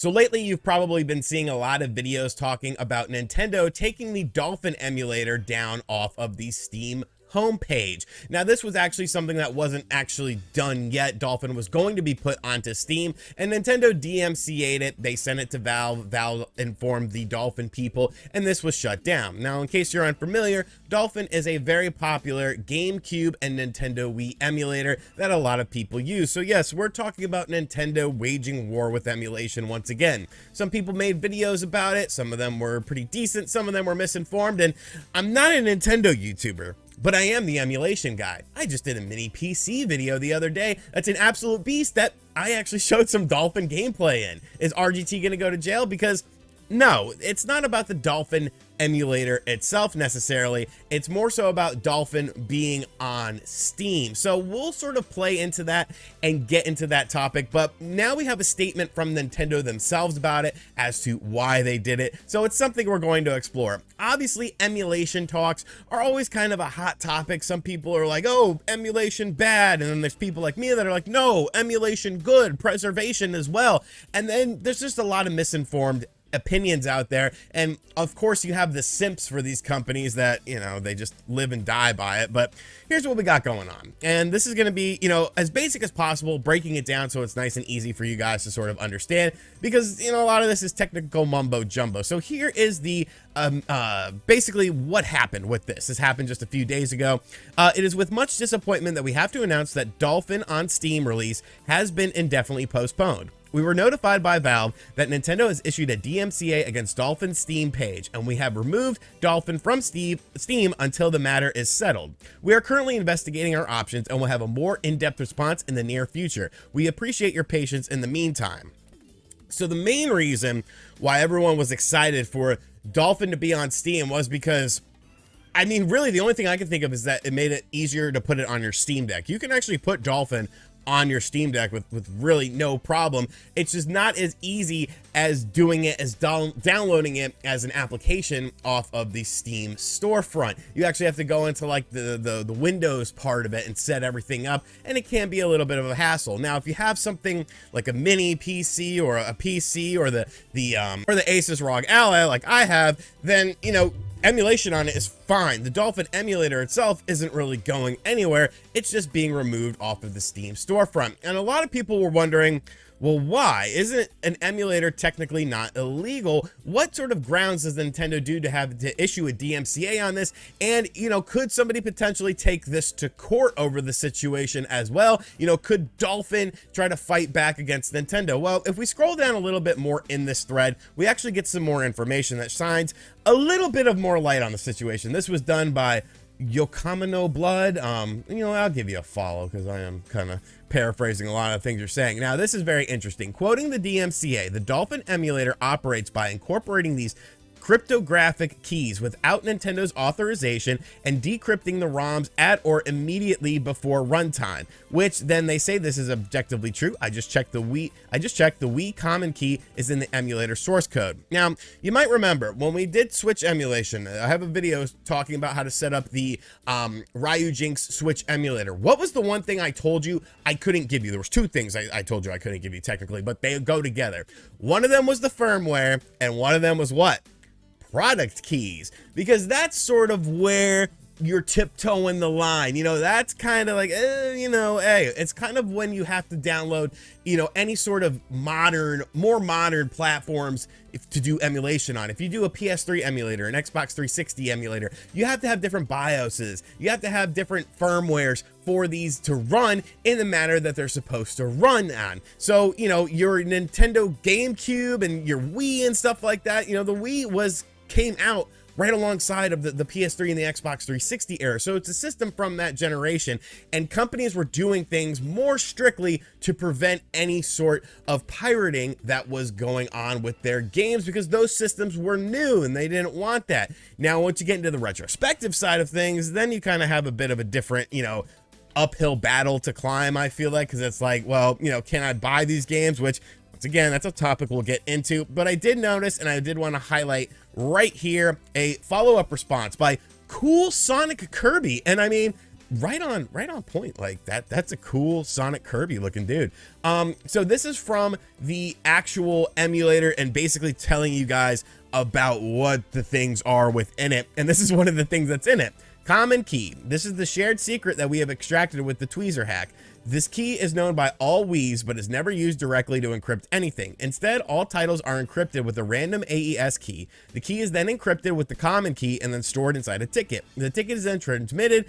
So lately, you've probably been seeing a lot of videos talking about Nintendo taking the Dolphin emulator down off of the Steam homepage. Now, this was actually something that wasn't actually done yet. Dolphin was going to be put onto Steam, and Nintendo DMCA'd it. They sent it to Valve. Valve informed the Dolphin people, and this was shut down. Now, in case you're unfamiliar, Dolphin is a very popular GameCube and Nintendo Wii emulator that a lot of people use. So yes, we're talking about Nintendo waging war with emulation once again. Some people made videos about it. Some of them were pretty decent. Some of them were misinformed, and I'm not a Nintendo YouTuber, but I am the emulation guy. I just did a mini PC video the other day. That's an absolute beast that I actually showed some Dolphin gameplay in. Is RGT gonna go to jail? Because no, it's not about the Dolphin emulator itself necessarily. It's more so about Dolphin being on Steam. So we'll sort of play into that and get into that topic. But now we have a statement from Nintendo themselves about it as to why they did it. So it's something we're going to explore. Obviously, emulation talks are always kind of a hot topic. Some people are like, oh, emulation bad. And then there's people like me that are like, no, emulation good, preservation as well. And then there's just a lot of misinformed opinions out there, and of course you have the simps for these companies that, you know, they just live and die by it. But here's what we got going on, and this is going to be, you know, as basic as possible, breaking it down so it's nice and easy for you guys to sort of understand, because, you know, a lot of this is technical mumbo jumbo. So here is the basically what happened with this. This happened just a few days ago. It is with much disappointment that we have to announce that Dolphin on Steam release has been indefinitely postponed. We were notified by Valve that Nintendo has issued a DMCA against Dolphin's Steam page, and we have removed Dolphin from Steam until the matter is settled. We are currently investigating our options and will have a more in-depth response in the near future. We appreciate your patience in the meantime. So the main reason why everyone was excited for Dolphin to be on Steam was because, I mean, really the only thing I can think of is that it made it easier to put it on your Steam Deck. You can actually put Dolphin on your Steam Deck with really no problem. It's just not as easy as doing it, as downloading it as an application off of the Steam storefront. You actually have to go into like the Windows part of it and set everything up, and it can be a little bit of a hassle. Now, if you have something like a mini PC or a PC or the Asus ROG Ally like I have, then, you know, emulation on it is fine. The Dolphin emulator itself isn't really going anywhere. It's just being removed off of the Steam storefront. And a lot of people were wondering, well, why? Isn't an emulator technically not illegal? What sort of grounds does Nintendo do to have to issue a DMCA on this? And, you know, could somebody potentially take this to court over the situation as well? You know, could Dolphin try to fight back against Nintendo? Well, if we scroll down a little bit more in this thread, we actually get some more information that shines a little bit of more light on the situation. This was done by Yokamino Blood. You know, I'll give you a follow because I am kind of paraphrasing a lot of things you're saying. Now, this is very interesting. Quoting the DMCA, the Dolphin emulator operates by incorporating these cryptographic keys without Nintendo's authorization and decrypting the ROMs at or immediately before runtime, which then they say this is objectively true. I just checked the Wii common key is in the emulator source code. Now, you might remember when we did Switch emulation, I have a video talking about how to set up the Ryujinx Switch emulator. What was the one thing I told you I couldn't give you? There was two things I told you I couldn't give you technically, but they go together. One of them was the firmware, and one of them was what? Product keys, because that's sort of where you're tiptoeing the line. You know, that's kind of like, you know, hey, it's kind of when you have to download, you know, any sort of more modern platforms to do emulation on. If you do a PS3 emulator, an Xbox 360 emulator, you have to have different BIOSes. You have to have different firmwares for these to run in the manner that they're supposed to run on. So, you know, your Nintendo GameCube and your Wii and stuff like that, you know, the Wii came out right alongside of the PS3 and the Xbox 360 era. So it's a system from that generation, and companies were doing things more strictly to prevent any sort of pirating that was going on with their games, because those systems were new and they didn't want that. Now, once you get into the retrospective side of things, then you kind of have a bit of a different, you know, uphill battle to climb, I feel like, because it's like, well, you know, can I buy these games? Which, once again, that's a topic we'll get into. But I did notice, and I did want to highlight right here, a follow-up response by Cool Sonic Kirby. And I mean, right on point. Like that's a cool Sonic Kirby looking dude. So this is from the actual emulator and basically telling you guys about what the things are within it. And this is one of the things that's in it. Common key. This is the shared secret that we have extracted with the tweezer hack. This key is known by all Wiis, but is never used directly to encrypt anything. Instead, all titles are encrypted with a random AES key. The key is then encrypted with the common key and then stored inside a ticket. The ticket is then transmitted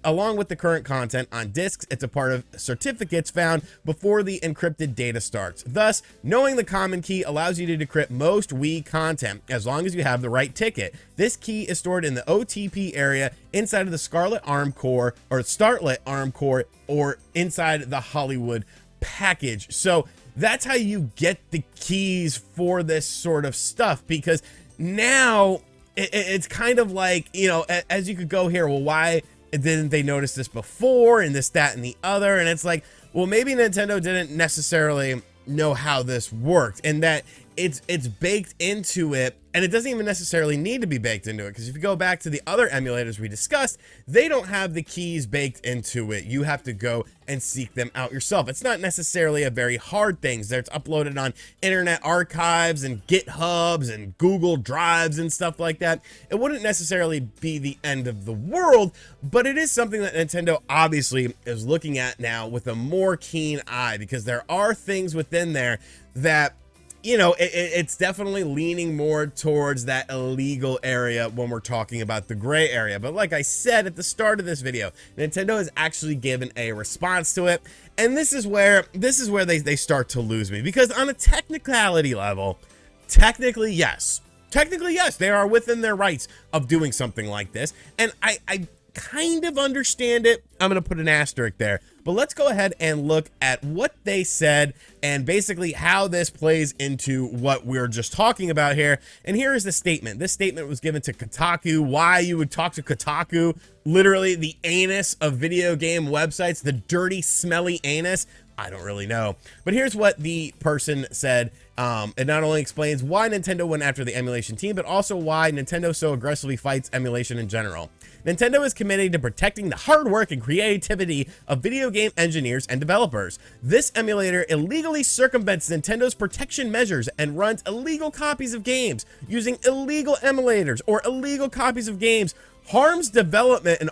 along with the current content on disks. It's a part of certificates found before the encrypted data starts. Thus, knowing the common key allows you to decrypt most Wii content as long as you have the right ticket. This key is stored in the OTP area inside of the Scarlet ARM core or Startlet ARM core or inside the Hollywood package. So that's how you get the keys for this sort of stuff, because now it's kind of like, you know, as you could go here, well, why didn't they notice this before and this, that, and the other? And it's like, well, maybe Nintendo didn't necessarily know how this worked, and that it's baked into it, and it doesn't even necessarily need to be baked into it, because if you go back to the other emulators we discussed, they don't have the keys baked into it. You have to go and seek them out yourself. It's not necessarily a very hard thing. It's uploaded on Internet Archives and GitHubs and Google Drives and stuff like that. It wouldn't necessarily be the end of the world, but it is something that Nintendo obviously is looking at now with a more keen eye, because there are things within there that, you know, it's definitely leaning more towards that illegal area when we're talking about the gray area. But like I said at the start of this video, Nintendo has actually given a response to it, and this is where they start to lose me, because on a technicality level, technically yes, they are within their rights of doing something like this, and I kind of understand it. I'm gonna put an asterisk there, but let's go ahead and look at what they said and basically how this plays into what we're just talking about here. And here is the statement. This statement was given to Kotaku. Why you would talk to Kotaku, literally the anus of video game websites, the dirty, smelly anus, I don't really know. But here's what the person said. It not only explains why Nintendo went after the emulation team, but also why Nintendo so aggressively fights emulation in general. Nintendo is committed to protecting the hard work and creativity of video game engineers and developers. This emulator illegally circumvents Nintendo's protection measures and runs illegal copies of games. Using illegal emulators or illegal copies of games harms development and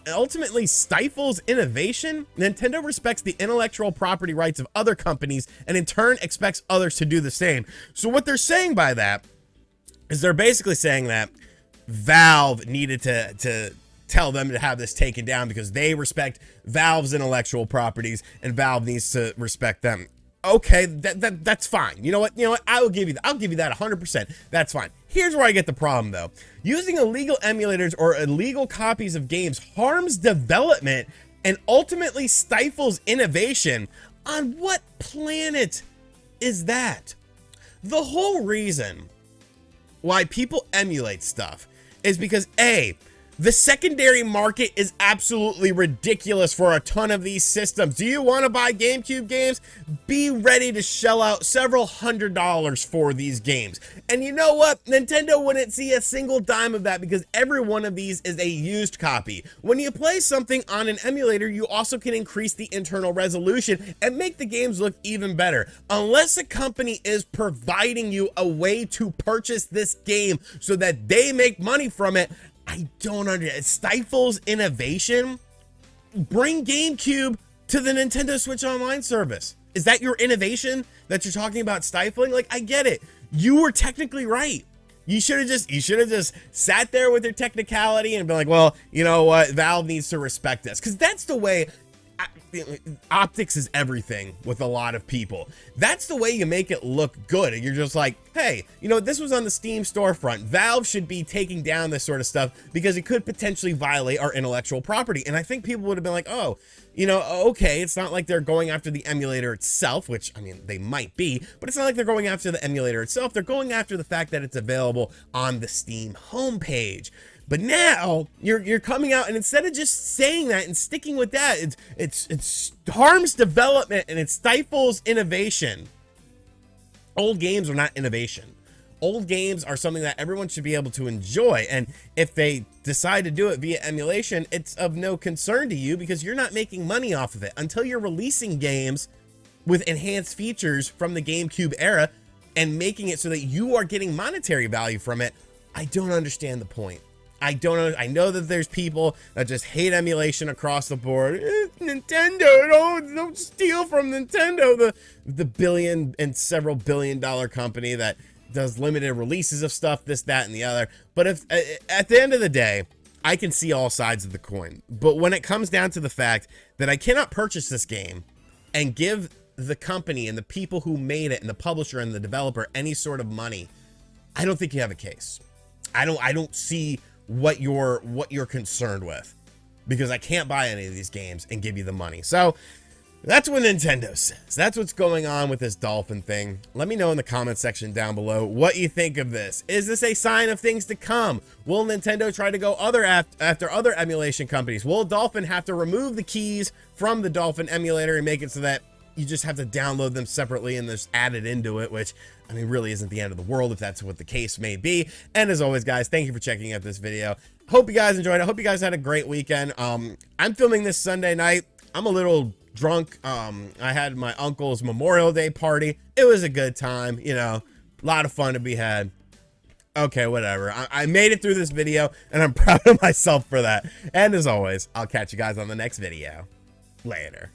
ultimately stifles innovation. Nintendo respects the intellectual property rights of other companies and in turn expects others to do the same. So what they're saying by that is they're basically saying that Valve needed to tell them to have this taken down because they respect Valve's intellectual properties and Valve needs to respect them. Okay, that's fine. You know what? I'll give you that 100%. That's fine. Here's where I get the problem though. Using illegal emulators or illegal copies of games harms development and ultimately stifles innovation. On what planet is that? The whole reason why people emulate stuff is because A, the secondary market is absolutely ridiculous for a ton of these systems. Do you want to buy GameCube games? Be ready to shell out several $100s for these games. And you know what? Nintendo wouldn't see a single dime of that because every one of these is a used copy. When you play something on an emulator, you also can increase the internal resolution and make the games look even better. Unless a company is providing you a way to purchase this game so that they make money from it, I don't understand. It stifles innovation. Bring GameCube to the Nintendo Switch Online service. Is that your innovation that you're talking about stifling? Like, I get it. You were technically right. You should have just sat there with your technicality and been like, well, you know what? Valve needs to respect this. Because that's the way. Optics is everything with a lot of people. That's the way you make it look good. And you're just like, hey, you know, this was on the Steam storefront. Valve should be taking down this sort of stuff because it could potentially violate our intellectual property. And I think people would have been like, oh, you know, okay, it's not like they're going after the emulator itself, which, I mean, they might be, but it's not like they're going after the emulator itself. They're going after the fact that it's available on the Steam homepage. But now you're coming out and instead of just saying that and sticking with that, it harms development and it stifles innovation. Old games are not innovation. Old games are something that everyone should be able to enjoy, and if they decide to do it via emulation, it's of no concern to you because you're not making money off of it until you're releasing games with enhanced features from the GameCube era and making it so that you are getting monetary value from it. I don't understand the point. I know that there's people that just hate emulation across the board. Nintendo, don't steal from Nintendo, the billion and several billion-dollar company that does limited releases of stuff, this, that, and the other. But if at the end of the day, I can see all sides of the coin. But when it comes down to the fact that I cannot purchase this game and give the company and the people who made it and the publisher and the developer any sort of money, I don't think you have a case. I don't see what you're concerned with, because I can't buy any of these games and give you the money. So that's what Nintendo says. That's what's going on with this Dolphin thing. Let me know in the comment section down below what you think of this. Is this a sign of things to come? Will Nintendo try to go after other emulation companies? Will Dolphin have to remove the keys from the Dolphin emulator and make it so that you just have to download them separately and just add it into it, which, I mean, really isn't the end of the world if that's what the case may be. And as always, guys, thank you for checking out this video. Hope you guys enjoyed it. Hope you guys had a great weekend. I'm filming this Sunday night. I'm a little drunk. I had my uncle's Memorial Day party. It was a good time, you know, a lot of fun to be had. Okay, whatever. I made it through this video, and I'm proud of myself for that. And as always, I'll catch you guys on the next video. Later.